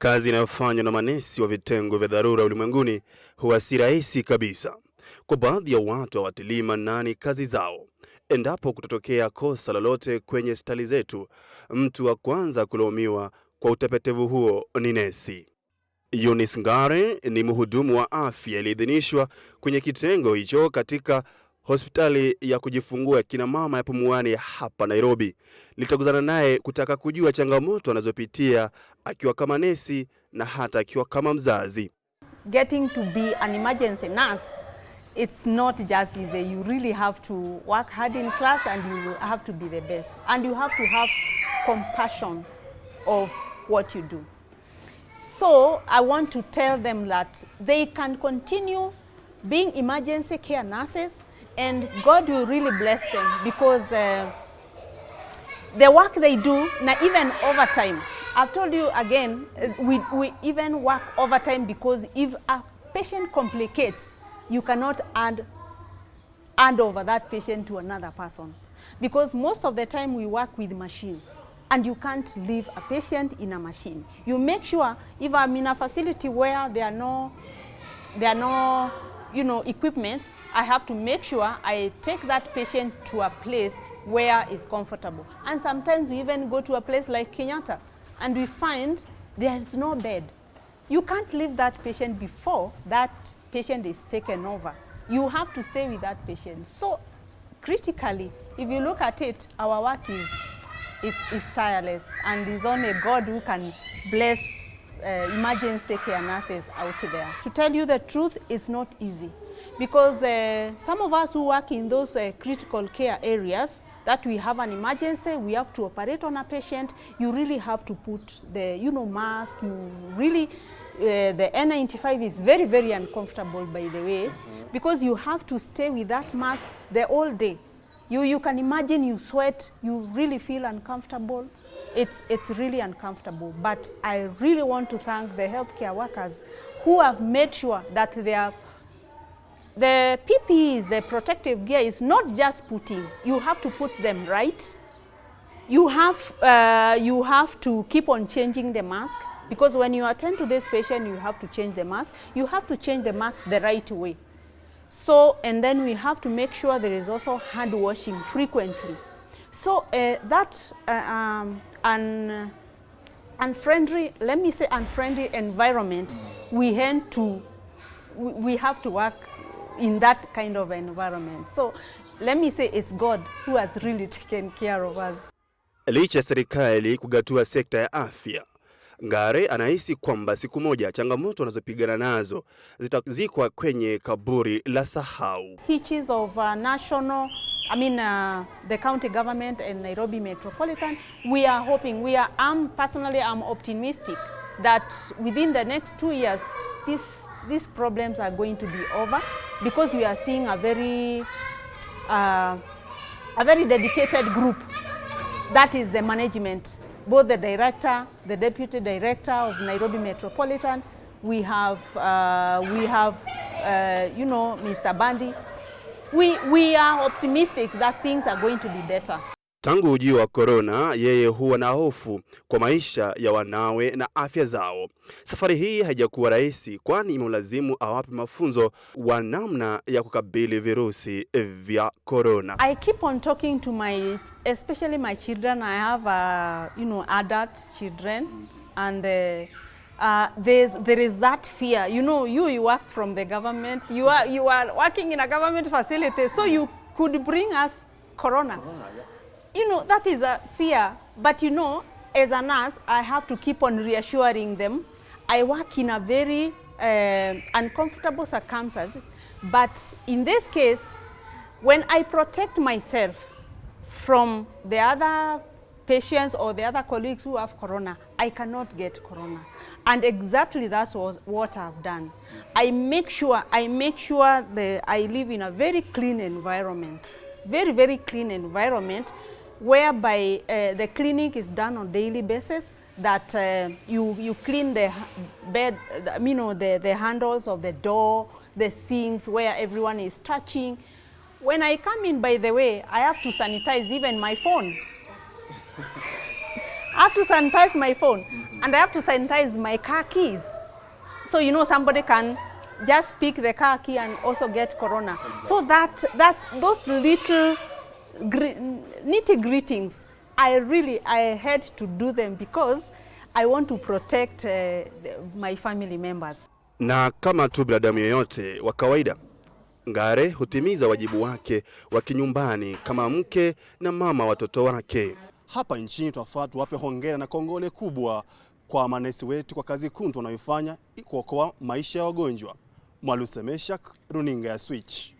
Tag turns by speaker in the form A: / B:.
A: Kazi inayofanywa na manesi wa vitengo vya dharura ulimwenguni huwa si rahisi kabisa. Kwa baadhi ya watu hawatilii maanani kazi zao. Endapo kutatokea kosa lolote kwenye hospitali zetu, mtu wa kwanza kulaumiwa kwa utepetevu huo ni nesi. Eunice Ngare ni mhudumu wa afya aliyeidhinishwa kwenye kitengo hicho katika hospitali ya kujifungua kina mama ya Pumwani hapa Nairobi. Litaguzana naye kutaka kujua changamoto anazopitia akiwa kama nesi na hata akiwa kama mzazi.
B: Getting to be an emergency nurse, it's not just easy. You really have to work hard in class and you have to be the best. And you have to have compassion of what you do. So I want to tell them that they can continue being emergency care nurses and God will really bless them because the work they do, not even overtime. I've told you again, we even work overtime because if a patient complicates, you cannot hand over that patient to another person. Because most of the time we work with machines and you can't leave a patient in a machine. You make sure if I'm in a facility where there are no equipments, I have to make sure I take that patient to a place where it's comfortable. And sometimes we even go to a place like Kenyatta and we find there is no bed. You can't leave that patient before that patient is taken over. You have to stay with that patient. So critically, if you look at it, our work is tireless and it's only God who can bless emergency care nurses out there. To tell you the truth, it's not easy because some of us who work in those critical care areas that we have an emergency, we have to operate on a patient, you really have to put the mask, you really, the N95 is very, very uncomfortable by the way, because you have to stay with that mask the whole day. You can imagine you sweat, you really feel uncomfortable. It's really uncomfortable, but I really want to thank the healthcare workers who have made sure that the PPEs, the protective gear, is not just putting. You have to put them right. You have to keep on changing the mask because when you attend to this patient, you have to change the mask. You have to change the mask the right way. So, and then we have to make sure there is also hand washing frequently. So unfriendly, let me say unfriendly environment, we have to work in that kind of environment. So let me say it's God who has really taken care of us.
A: Licha ya serikali kugatua sekta ya afya, Ngare anahisi kwamba siku moja changamoto anazopigana nazo zitazikwa kwenye kaburi la sahau.
B: Hitches of the county government and Nairobi Metropolitan, we are hoping, I'm optimistic that within the next 2 years, these problems are going to be over because we are seeing a very dedicated group. That is the management, both the director, the deputy director of Nairobi Metropolitan. We have Mr. Bandi. We are optimistic that things are going to be better.
A: Tangu ujio wa corona, yeye huwa na hofu kwa maisha ya wanawe na afya zao. Safari hii haijakuwa rahisi kwani imemlazimu awape mafunzo wa namna ya kukabili virusi vya corona.
B: I keep on talking to especially my children. I have adult children and there is that fear. You work from the government. You are working in a government facility, so you could bring us corona. That is a fear, but as a nurse, I have to keep on reassuring them. I work in a very uncomfortable circumstances, but in this case, when I protect myself from the other patients or the other colleagues who have corona, I cannot get corona. And exactly that's what I've done. I make sure that I live in a very clean environment, very, very clean environment, whereby the cleaning is done on a daily basis, that you clean the bed, the handles of the door, the sinks where everyone is touching. When I come in, by the way, I have to sanitize even my phone. I have to sanitize my phone. and I have to sanitize my car keys. So you know somebody can just pick the car key and also get corona. Exactly. So that's those little nitty-gritties. I had to do them because I want to protect my family members.
A: Na kama tu binadamu yoyote wa kawaida, Ngare hutimiza wajibu wake wa kinyumbani kama mke na mama watoto wake.
C: Hapa nchini tunafaa tuwape hongera na kongole kubwa kwa manesi wetu kwa kazi kuntu wanayofanya kuokoa maisha ya wagonjwa. Mwaluse Meshak, runinga ya Switch.